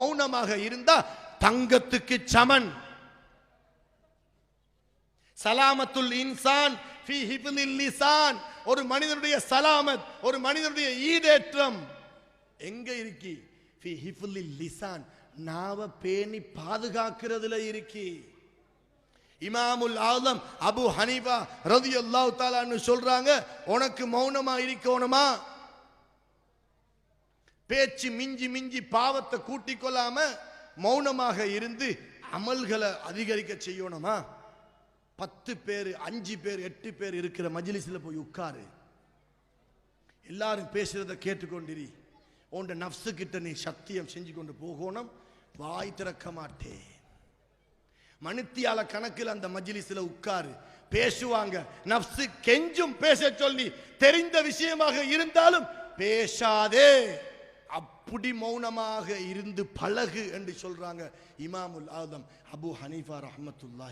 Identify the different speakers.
Speaker 1: மௌனமாக இருந்தா தங்கத்துக்கு சமன். சலாமத்துல் இன்சான் ஃபீ ஹிஃப்லில் லிசான். ஒரு மனிதனுடைய சலாமத், ஒரு மனிதனுடைய ஈடேற்றம் எங்க இருக்கு? ஃபீ ஹிஃப்லில் லிசான், நாவ பேணி பாதுகாக்கிறதுல இருக்கு. இமாமுல் ஆலம் அபு ஹனீஃபா ரலியல்லாஹு தஆலா அன்ஹு சொல்றாங்க, உனக்கு மௌனமா இருக்கணுமா? பேச்சு மிஞ்சி மிஞ்சி பாவத்தை கூட்டிக் கொள்ளாம மௌனமாக இருந்து அமல்களை அதிகரிக்க செய்யணுமா? 10 பேர் 5 பேர் 8 பேர் இருக்கிற மஜ்லிஸ்ல போய் உட்காரு, எல்லாரும் பேசுறத கேட்டுக்கொண்டிரி. உன் நஃப்ஸு கிட்ட நீ சத்தியம் செஞ்சு கொண்டு போகணும், வாய் திறக்க மாட்டே. மணித்தியால கணக்கில் அந்த மஜ்லிஸ்ல உட்காரு, பேசுவாங்க. நஃப்ஸு கெஞ்சும் பேச சொல்லி, தெரிந்த விஷயமாக இருந்தாலும் பேசாதே, அப்படி மௌனமாக இருந்து பழகு என்று சொல்றாங்க இமாமுல் ஆலம் அபு ஹனீஃபா ரஹ்மத்துல்லாஹி.